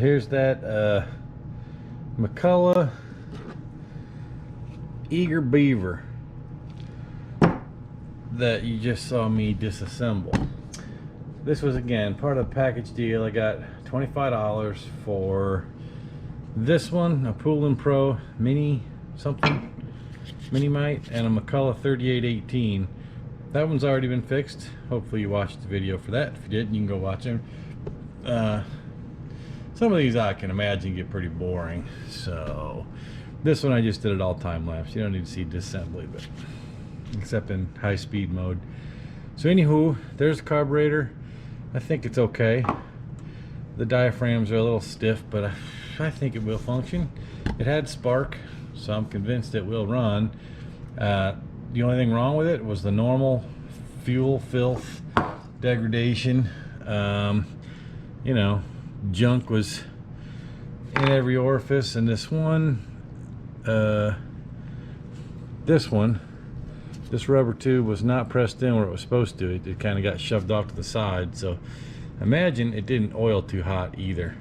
here's that McCulloch Beaver that you just saw me disassemble. This was again part of the package deal. I got $25 for this one, a Poolin Pro mini mite, and a McCulloch 3818. That one's already been fixed. Hopefully you watched the video for that. If you didn't, you can go watch them. Some of these I can imagine get pretty boring, so this one I just did it all time lapse. You don't need to see disassembly, but except in high speed mode. So anywho, there's the carburetor. I think it's okay. The diaphragms are a little stiff, but I think it will function. It had spark, so I'm convinced it will run. The only thing wrong with it was the normal fuel filth, degradation. You know, junk was in every orifice, and this rubber tube was not pressed in where it was supposed to. It kind of got shoved off to the side, so imagine it didn't oil too hot either.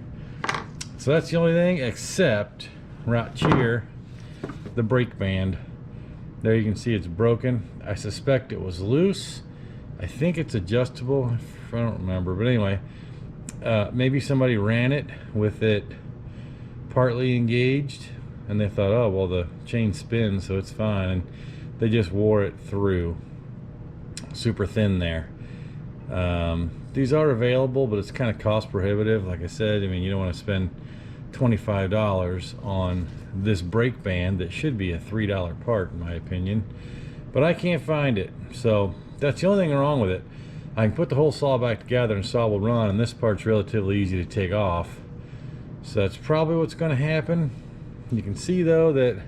So that's the only thing, except right here, the brake band. There you can see it's broken. I suspect it was loose. I think it's adjustable. I don't remember, but anyway, maybe somebody ran it with it partly engaged, and they thought, oh well, the chain spins, so it's fine, and they just wore it through. Super thin there. These are available, but it's kind of cost prohibitive. Like I said, I mean, you don't want to spend $25 on this brake band that should be a $3 part in my opinion, but I can't find it. So that's the only thing wrong with it. I can put the whole saw back together and saw will run, and this part's relatively easy to take off, so that's probably what's going to happen. You can see though that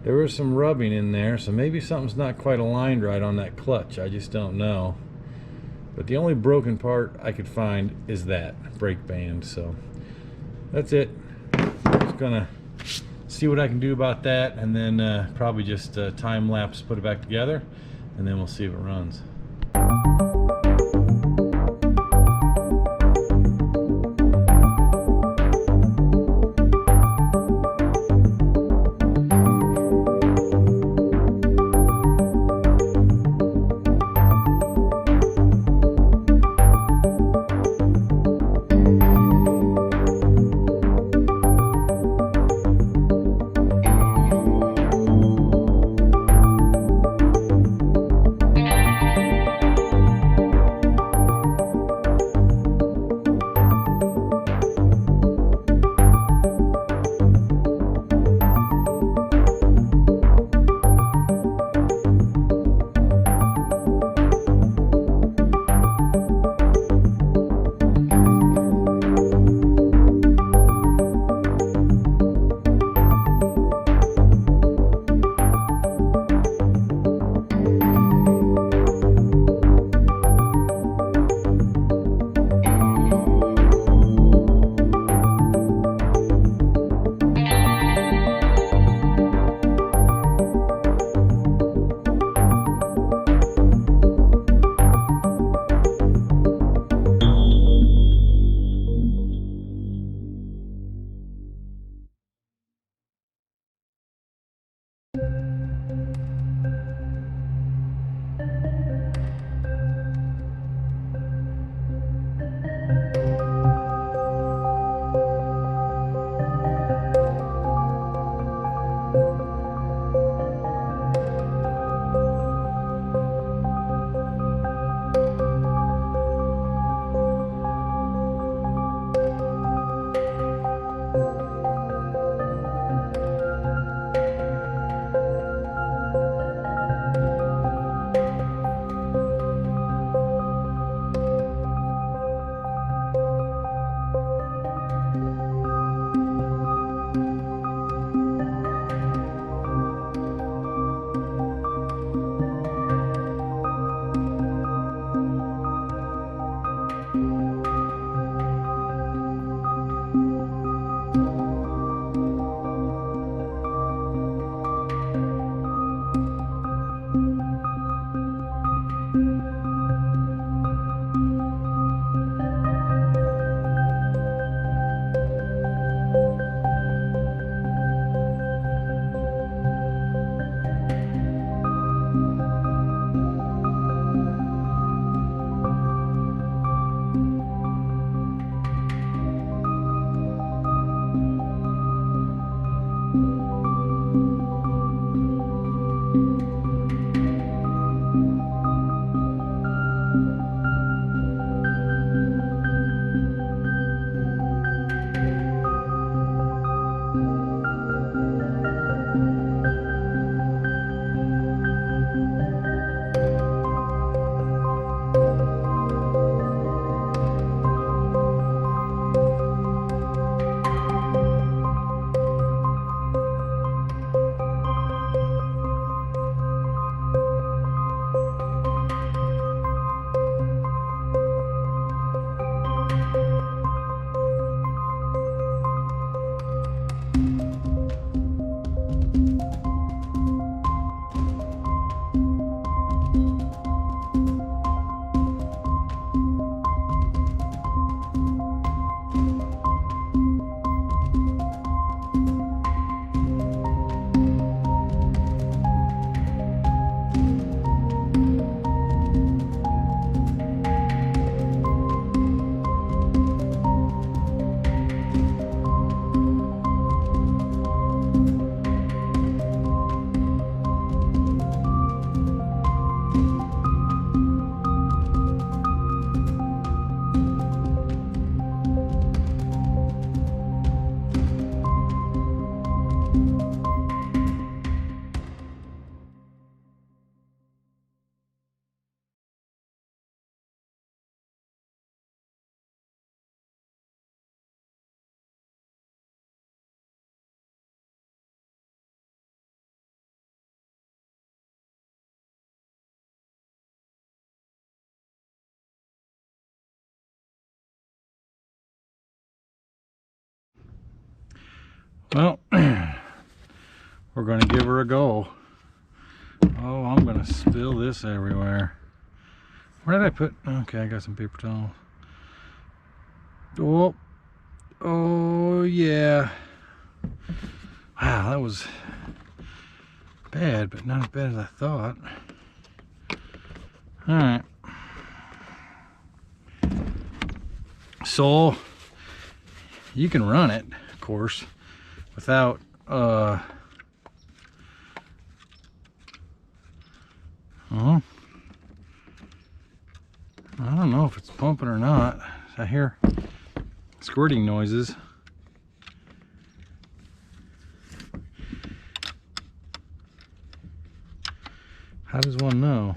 there was some rubbing in there, so maybe something's not quite aligned right on that clutch. I just don't know. But the only broken part I could find is that brake band. So that's it. Just gonna see what I can do about that, and then probably just time lapse, put it back together, and then we'll see if it runs. Well, we're going to give her a go. Oh, I'm going to spill this everywhere. Where did I put? Okay, I got some paper towel. Oh, oh yeah. Wow, that was bad, but not as bad as I thought. All right. So you can run it, of course, without I don't know if it's pumping or not. I hear squirting noises. How does one know?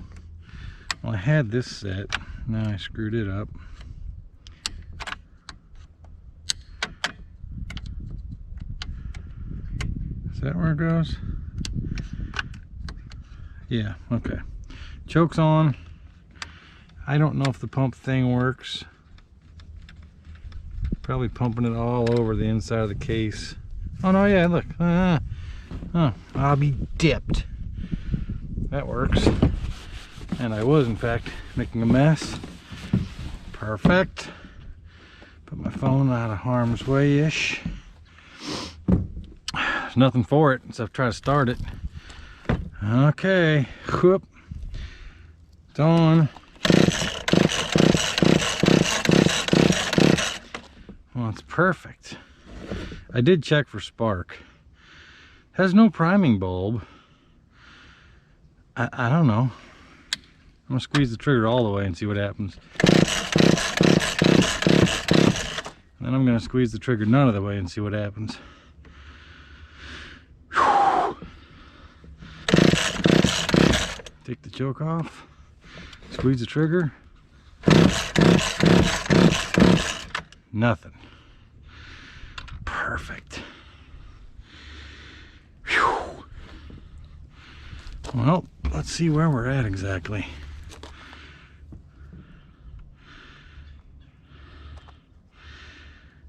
Well, I had this set. Now I screwed it up. Is that where it goes? Yeah, okay. Choke's on. I don't know if the pump thing works. Probably pumping it all over the inside of the case. Oh no, yeah, look. Oh, I'll be dipped. That works. And I was, in fact, making a mess. Perfect. Put my phone out of harm's way-ish. There's nothing for it except try to start it. Okay. Whoop. It's on. Well, it's perfect. I did check for spark. Has no priming bulb. I don't know. I'm gonna squeeze the trigger all the way and see what happens. And then I'm gonna squeeze the trigger none of the way and see what happens. Take the choke off. Squeeze the trigger. Nothing. Perfect. Whew. Well, let's see where we're at exactly.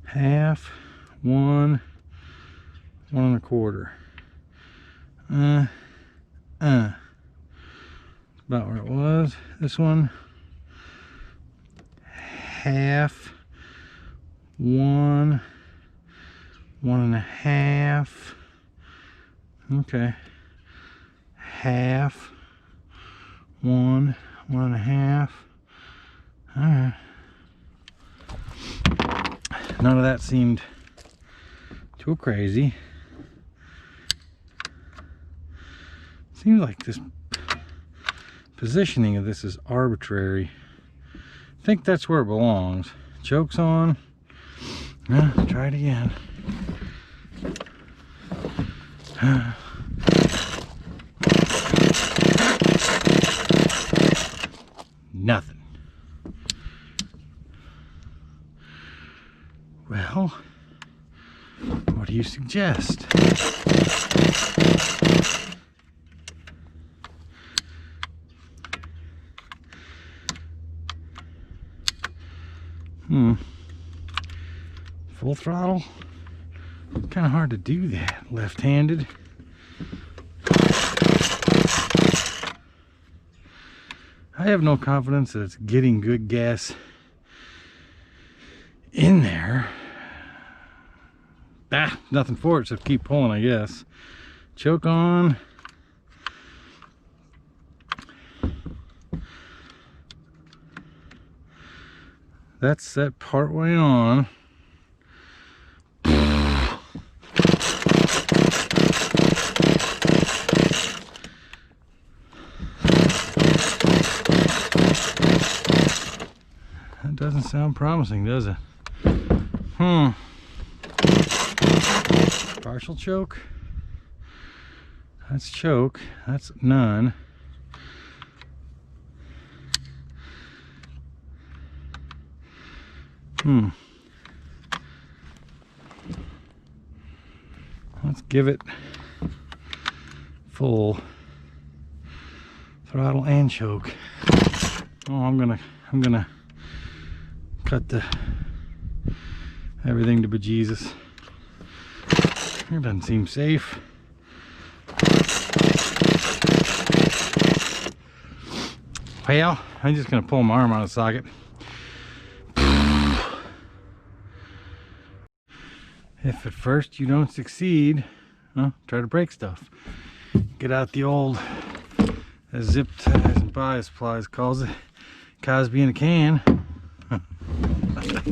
Half, 1, 1 1/4. About where it was. This one, half, 1, 1 1/2. Okay. Half, 1, 1 1/2. All right. None of that seemed too crazy. Seems like this positioning of this is arbitrary. I think that's where it belongs. Choke's on. Try it again. Nothing. Well, what do you suggest? Full throttle? Kind of hard to do that left-handed. I have no confidence that it's getting good gas in there. Nothing for it, so keep pulling, I guess. Choke on. That's set part way on. That doesn't sound promising, does it? Partial choke. That's choke. That's none. Let's give it full throttle and choke. Oh, I'm gonna cut the everything to bejesus. It doesn't seem safe. Well, I'm just gonna pull my arm out of the socket. If at first you don't succeed, well, try to break stuff. Get out the old, as zip ties and plies calls it, Cosby in a can. Oh,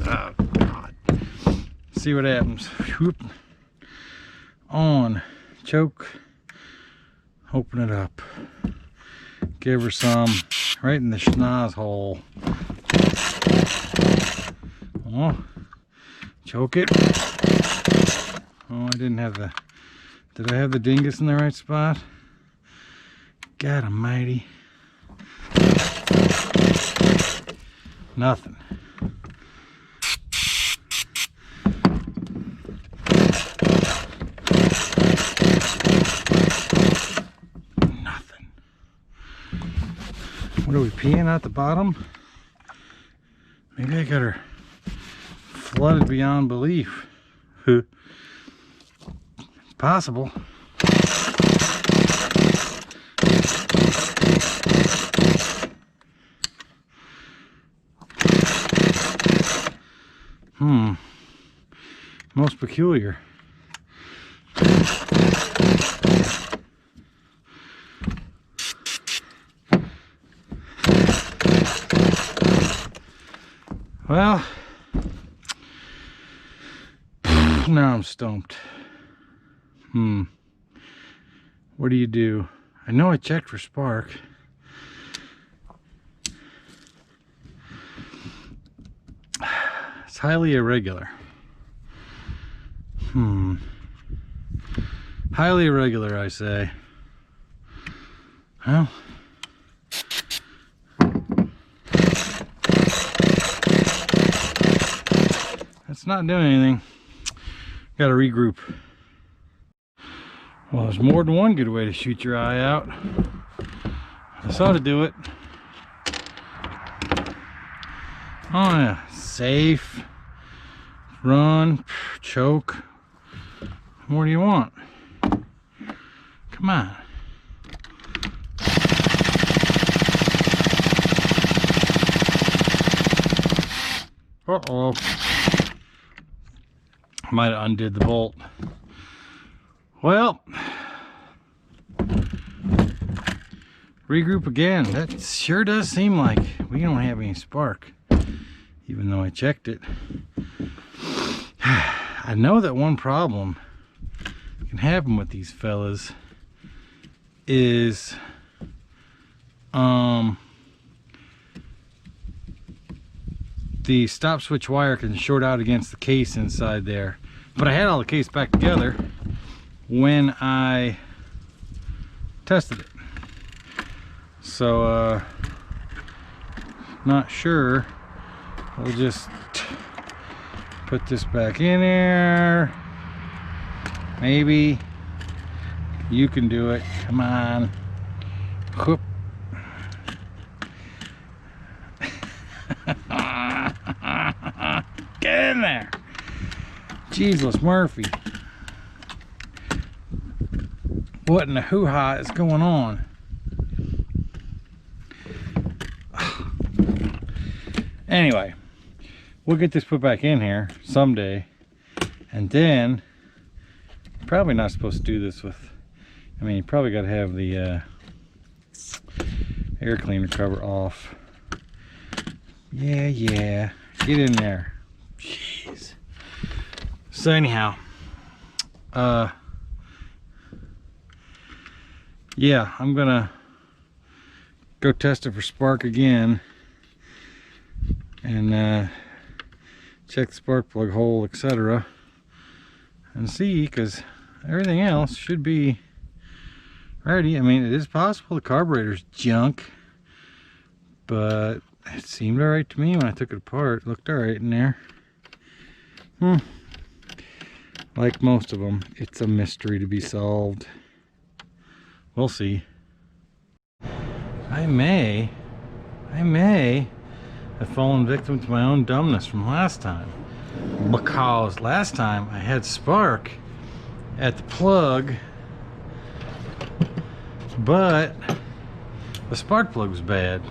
God. See what happens. Whoop. On. Choke. Open it up. Give her some right in the schnoz hole. Oh. Choke it. Oh, I didn't have the... Did I have the dingus in the right spot? God almighty. Nothing. Nothing. What are we peeing out the bottom? Maybe I got her flooded beyond belief. Possible. Most peculiar. Well, now I'm stumped. What do you do? I know I checked for spark. It's highly irregular. Highly irregular, I say. Well, that's not doing anything. Gotta regroup. Well, there's more than one good way to shoot your eye out. That's how to do it. Oh yeah, safe. Run, choke. What more do you want? Come on. Uh-oh. Might have undid the bolt. Well, regroup again. That sure does seem like we don't have any spark, even though I checked it. I know that one problem can happen with these fellas is the stop switch wire can short out against the case inside there. But I had all the case back together when I tested it. So not sure. We'll just put this back in there. Maybe you can do it. Come on. Whoop. Get in there. Jesus Murphy. What in the hoo-ha is going on? Anyway, we'll get this put back in here someday. And then, probably not supposed to do this with, I mean, you probably got to have the air cleaner cover off. Yeah, get in there. Jeez. So anyhow, yeah, I'm gonna go test it for spark again and check the spark plug hole, etc., and see, because everything else should be ready. I mean, it is possible the carburetor's junk, but it seemed alright to me when I took it apart. It looked alright in there. Like most of them, it's a mystery to be solved. We'll see. I may have fallen victim to my own dumbness from last time, because last time I had spark at the plug, but the spark plug was bad.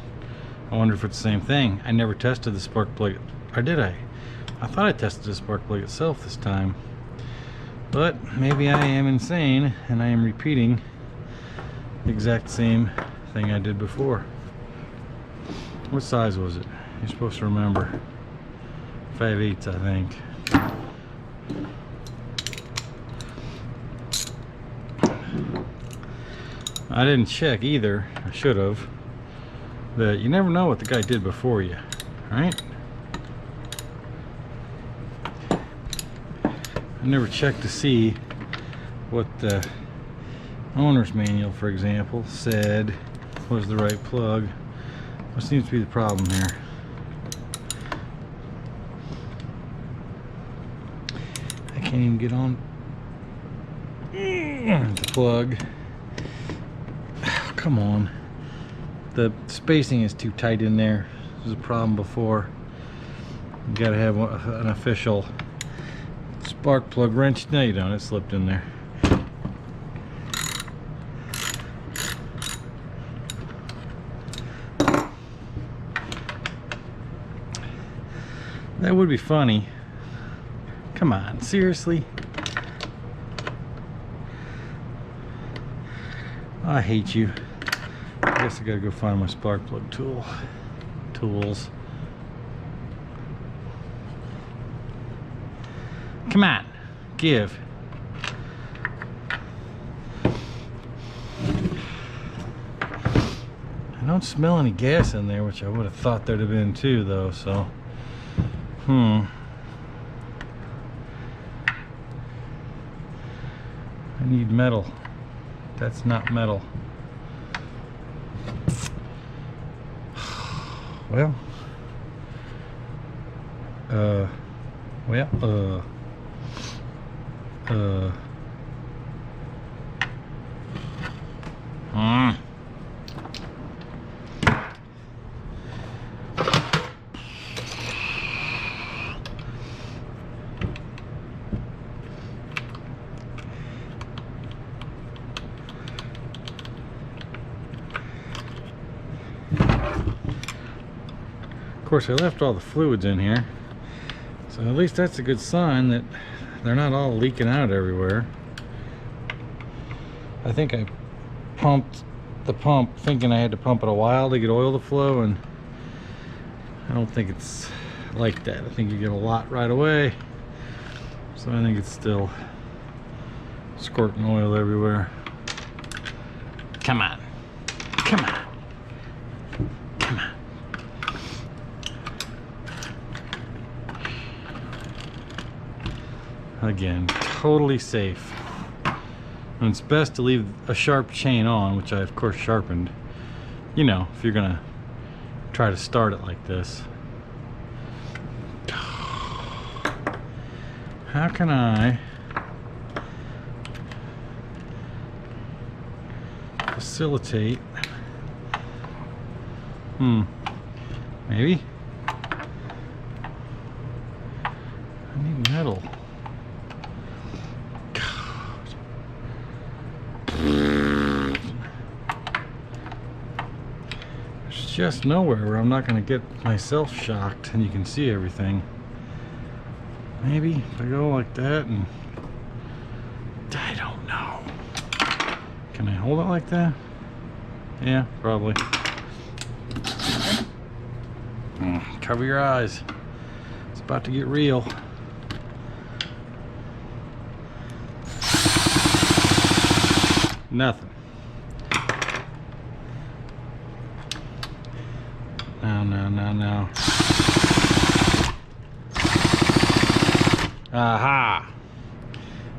I wonder if it's the same thing. I never tested the spark plug, or did I? I thought I tested the spark plug itself this time, but maybe I am insane and I am repeating the exact same thing I did before. What size was it? You're supposed to remember. 5/8, I think. I didn't check either. I should have. But you never know what the guy did before you, right? I never checked to see what the owner's manual, for example, said was the right plug. What seems to be the problem here? I can't even get on the plug. Come on. The spacing is too tight in there. This was a problem before. You gotta have an official spark plug wrench. No, you don't. It slipped in there. That would be funny. Come on, seriously? I hate you. I guess I gotta go find my spark plug tools. Come on, give. I don't smell any gas in there, which I would have thought there'd have been too, though, so. I need metal. That's not metal. Well, of course, I left all the fluids in here, so at least that's a good sign that they're not all leaking out everywhere. I think I pumped the pump thinking I had to pump it a while to get oil to flow, and I don't think it's like that. I think you get a lot right away, so I think it's still squirting oil everywhere. Come on. Come on. Come on. Again, totally safe. And it's best to leave a sharp chain on, which I of course sharpened, you know, if you're gonna try to start it like this. How can I facilitate? Maybe I need metal. Just nowhere where I'm not going to get myself shocked and you can see everything. Maybe if I go like that, and I don't know. Can I hold it like that? Yeah, probably. Cover your eyes. It's about to get real. Nothing. No. Aha!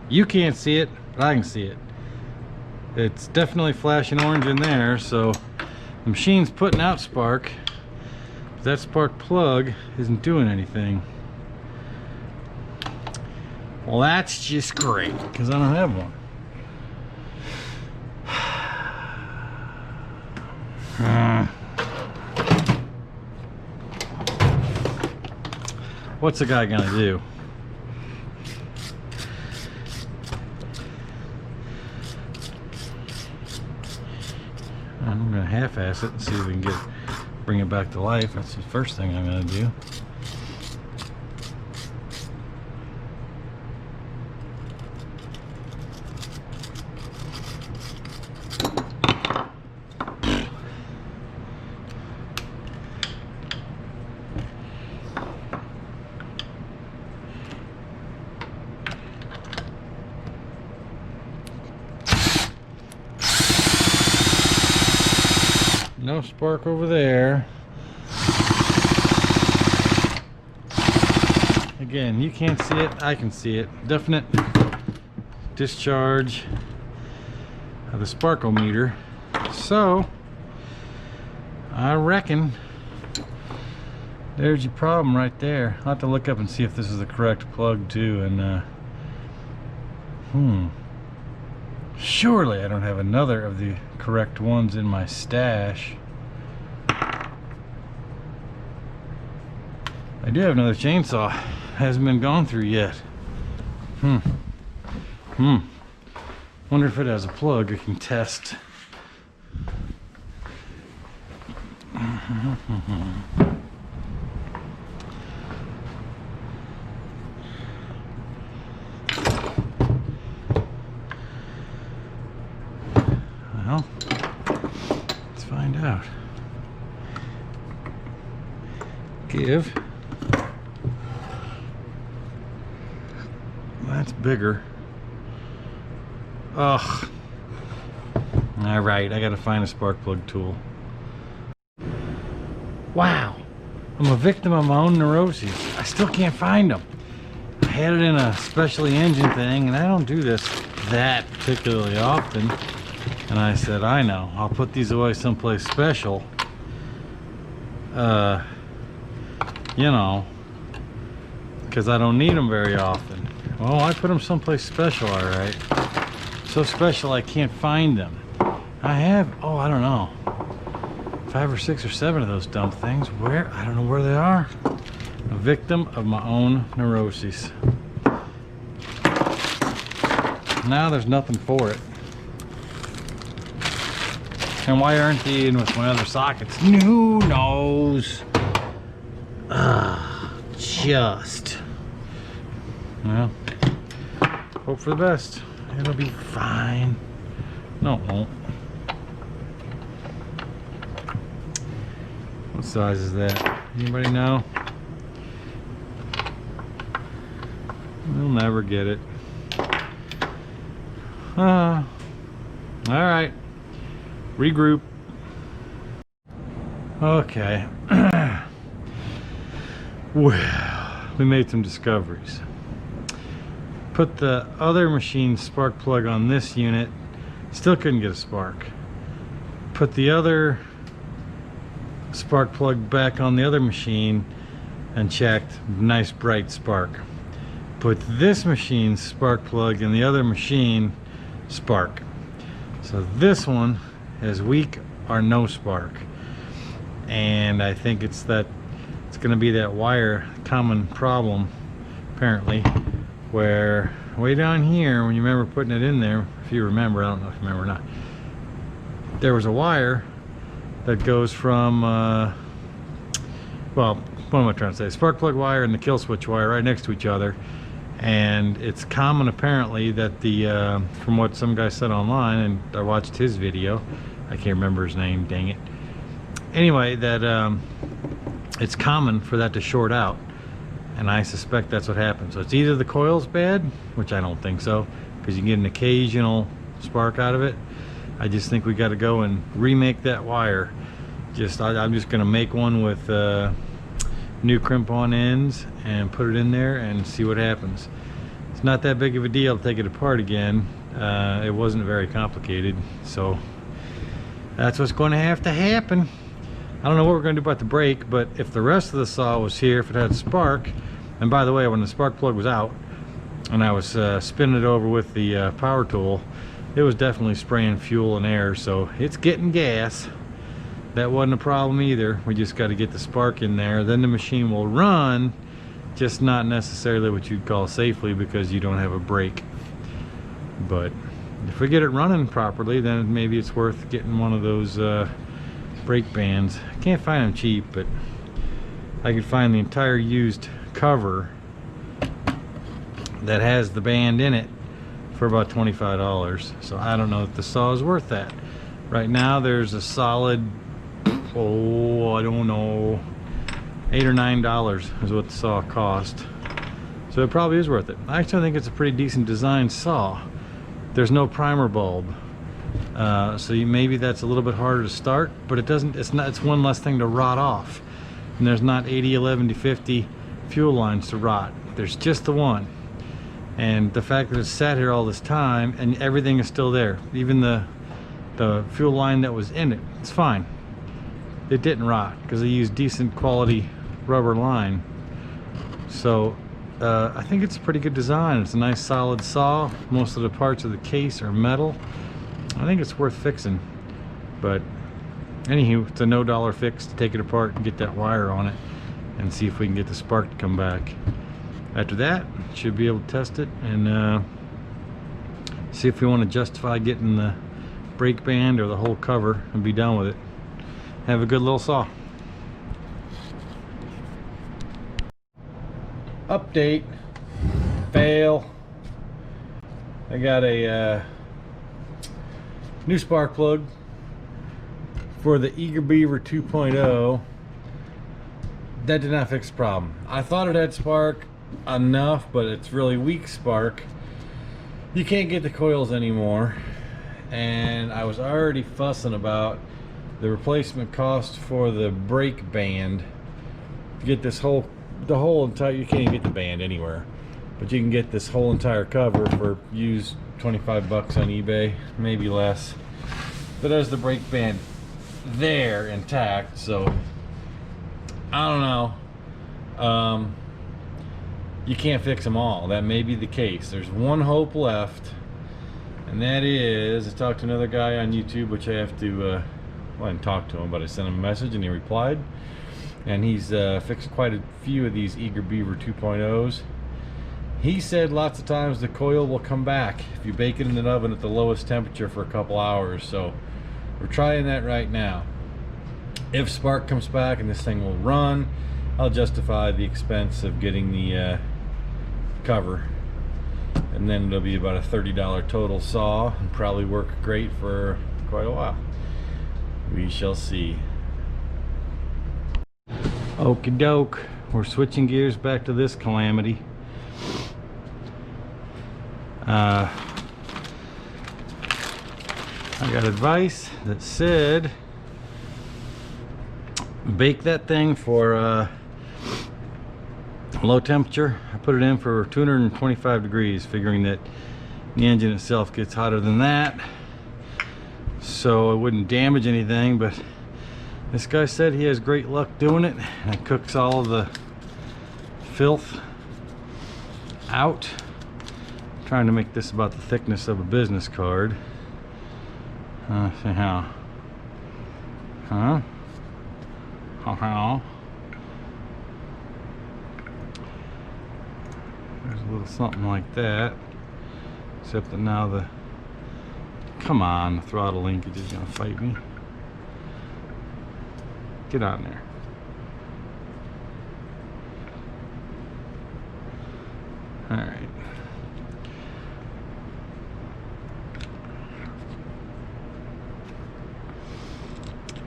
You can't see it, but I can see it. It's definitely flashing orange in there, so the machine's putting out spark, but that spark plug isn't doing anything. Well, that's just great, because I don't have one. What's the guy gonna do? I'm gonna half-ass it and see if we can bring it back to life. That's the first thing I'm gonna do. No spark over there. Again, you can't see it, I can see it. Definite discharge of the sparkometer. So, I reckon there's your problem right there. I'll have to look up and see if this is the correct plug too. And surely I don't have another of the correct ones in my stash. I do have another chainsaw. Hasn't been gone through yet. Wonder if it has a plug I can test. Well, let's find out. Give. That's bigger. Ugh. Alright, I gotta find a spark plug tool. Wow. I'm a victim of my own neuroses. I still can't find them. I had it in a specially engined thing, and I don't do this that particularly often. And I said, I know, I'll put these away someplace special. You know, because I don't need them very often. Well, I put them someplace special, alright. So special I can't find them. I have, oh, I don't know, 5 or 6 or 7 of those dumb things. Where? I don't know where they are. A victim of my own neuroses. Now there's nothing for it. And why aren't they in with my other sockets? Who knows? Just. Well, hope for the best. It'll be fine. No, it won't. What size is that? Anybody know? We'll never get it. Alright. Regroup. Okay. Well, we made some discoveries. Put the other machine spark plug on this unit. Still couldn't get a spark. Put the other spark plug back on the other machine and checked. Nice bright spark. Put this machine's spark plug in the other machine. Spark. So this one has weak or no spark. And I think it's going to be that wire common problem, apparently, where way down here, when you remember putting it in there, if you remember, I don't know if you remember or not, there was a wire that goes from, well, what am I trying to say? Spark plug wire and the kill switch wire right next to each other. And it's common apparently that the, from what some guy said online, and I watched his video, I can't remember his name, dang it. Anyway, that it's common for that to short out. And I suspect that's what happened. So it's either the coil's bad, which I don't think so, because you can get an occasional spark out of it. I just think we got to go and remake that wire. I'm just going to make one with new crimp-on ends and put it in there and see what happens. It's not that big of a deal to take it apart again. It wasn't very complicated, so that's what's going to have to happen. I don't know what we're going to do about the brake, but if the rest of the saw was here, if it had a spark, and by the way, when the spark plug was out and I was spinning it over with the power tool, it was definitely spraying fuel and air, so it's getting gas. That wasn't a problem either. We just got to get the spark in there, then the machine will run, just not necessarily what you'd call safely because you don't have a brake. But If we get it running properly, then maybe it's worth getting one of those brake bands. I can't find them cheap, but I could find the entire used cover that has the band in it for about $25. So I don't know if the saw is worth that. Right now there's a solid, oh, I don't know, $8 or $9 is what the saw cost. So it probably is worth it. I actually think it's a pretty decent design saw. There's no primer bulb, so maybe that's a little bit harder to start, but it doesn't. It's not. It's one less thing to rot off, and there's not 80, 11 to 50 fuel lines to rot. There's just the one, and the fact that it's sat here all this time and everything is still there, even the fuel line that was in it, it's fine. It didn't rot because they used decent quality rubber line. So I think it's a pretty good design. It's a nice solid saw. Most of the parts of the case are metal. I think it's worth fixing. But anywho, it's a no-dollar fix to take it apart and get that wire on it and see if we can get the spark to come back. After that, should be able to test it and see if we want to justify getting the brake band or the whole cover and be done with it. Have a good little saw. Update, fail. I got a new spark plug for the Beaver 2.0. That did not fix the problem. I thought it had spark enough, but it's really weak spark. You can't get the coils anymore, and I was already fussing about the replacement cost for the brake band to get this whole entire, you can't even get the band anywhere, but you can get this whole entire cover for used 25 bucks on eBay, maybe less. But there's the brake band there intact, so I don't know. You can't fix them all. That may be the case. There's one hope left, and that is, I talked to another guy on YouTube, which I have to well, I didn't talk to him, but I sent him a message and he replied. And he's fixed quite a few of these Beaver 2.0s. He said lots of times the coil will come back if you bake it in an oven at the lowest temperature for a couple hours. So we're trying that right now. If spark comes back and this thing will run, I'll justify the expense of getting the cover. And then it'll be about a $30 total saw and probably work great for quite a while. We shall see. Okie doke, we're switching gears back to this calamity. I got advice that said bake that thing for low temperature. I put it in for 225 degrees, figuring that the engine itself gets hotter than that, so it wouldn't damage anything. But this guy said he has great luck doing it, and it cooks all of the filth out. I'm trying to make this about the thickness of a business card. See how? Huh? How? There's a little something like that, except that now the, come on, the throttle linkage is gonna fight me. Get on there. All right.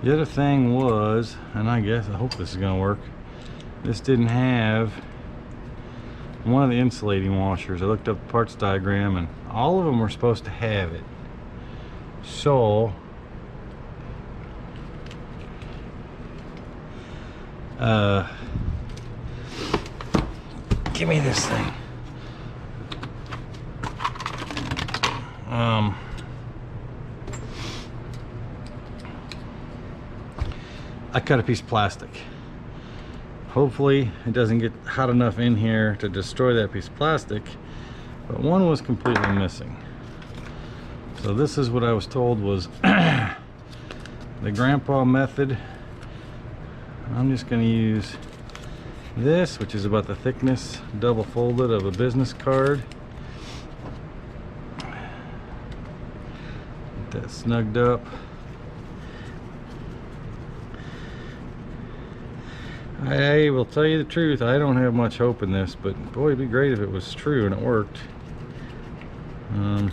The other thing was, and I hope this is gonna work, this didn't have one of the insulating washers. I looked up the parts diagram and all of them were supposed to have it. So give me this thing. I cut a piece of plastic. Hopefully it doesn't get hot enough in here to destroy that piece of plastic, but one was completely missing. So this is what I was told was the grandpa method. I'm just going to use this, which is about the thickness, double folded, of a business card. that snugged up. I will tell you the truth, I don't have much hope in this, but boy, it'd be great if it was true and it worked. I'm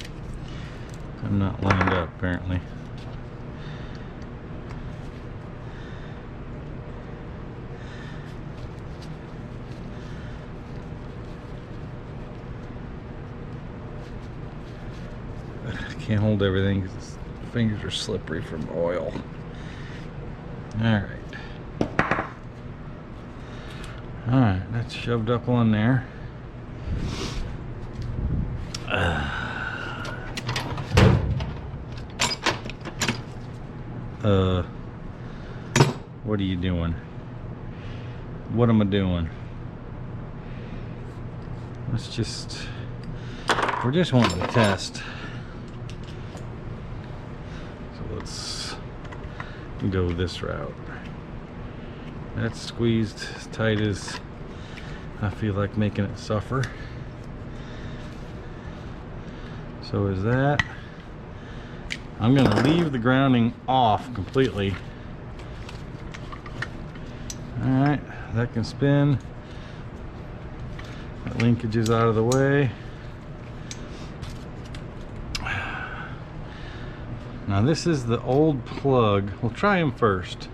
not lined up apparently. I can't hold everything because the fingers are slippery from oil. Alright. Alright, that's shoved up on there. What are you doing? What am I doing? We're just wanting to test. So let's go this route. That's squeezed as tight as I feel like making it suffer. So is that. I'm going to leave the grounding off completely. Alright, that can spin. That linkage is out of the way. Now this is the old plug. We'll try him first.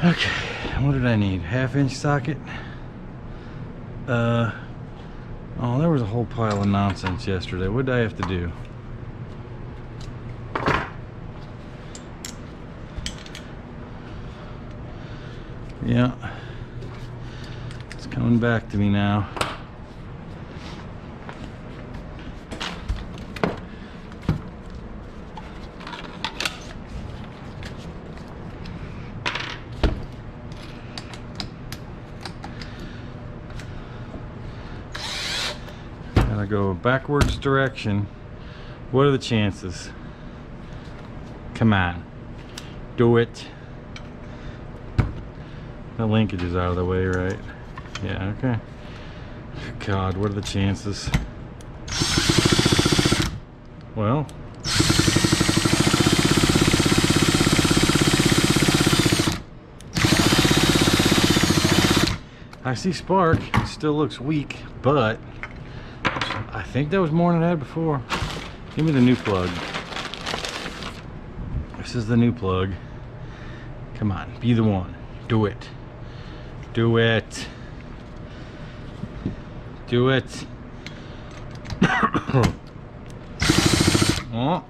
Okay, what did I need? 1/2 inch socket? Oh, there was a whole pile of nonsense yesterday. What did I have to do? Yeah, it's coming back to me now. Gotta go backwards direction. What are the chances? Come on, do it. The linkage is out of the way, right? Yeah, okay. God, what are the chances? Well, I see spark. It still looks weak, but I think that was more than I had before. Give me the new plug. This is the new plug. Come on, be the one. Do it. Do it. Do it. Oh.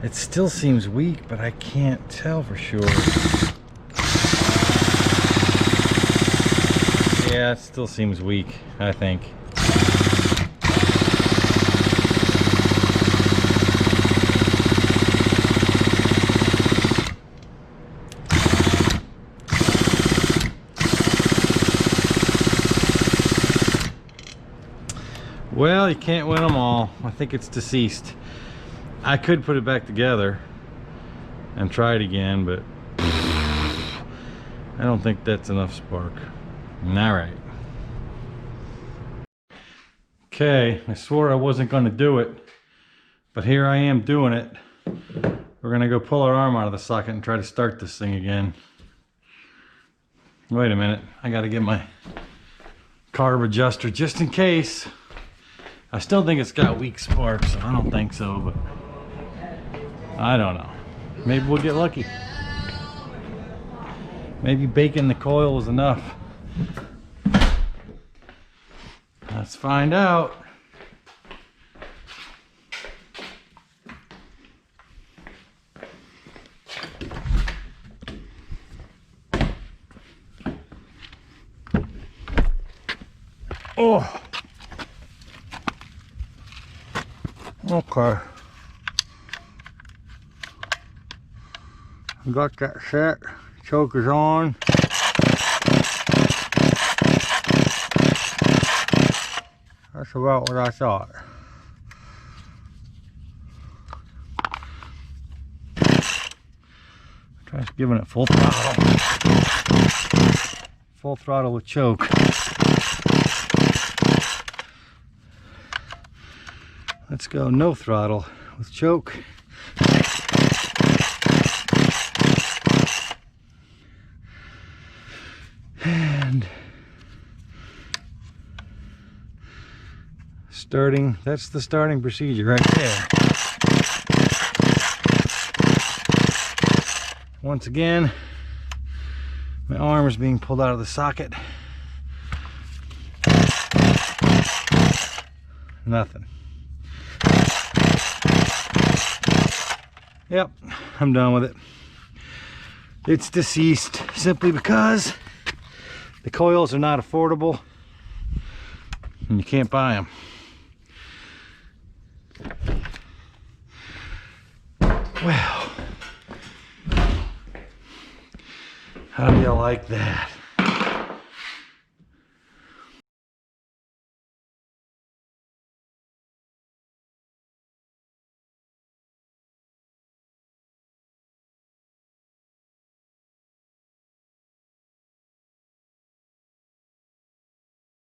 It still seems weak, but I can't tell for sure. Yeah, it still seems weak, I think. Well, you can't win them all. I think it's deceased. I could put it back together and try it again, but I don't think that's enough spark. All right. Okay, I swore I wasn't going to do it, but here I am doing it. We're going to go pull our arm out of the socket and try to start this thing again. Wait a minute. I got to get my carb adjuster just in case. I still think it's got weak sparks, so I don't think so, but I don't know. Maybe we'll get lucky. Maybe baking the coil is enough. Let's find out. Oh. Okay. I got that set. Choke is on. That's about what I thought. Just giving it full throttle. Full throttle with choke. Let's go no throttle with choke. And starting, that's the starting procedure right there. Once again, my arm is being pulled out of the socket. Nothing. Yep, I'm done with it. It's deceased simply because the coils are not affordable and you can't buy them. Well, how do you like that?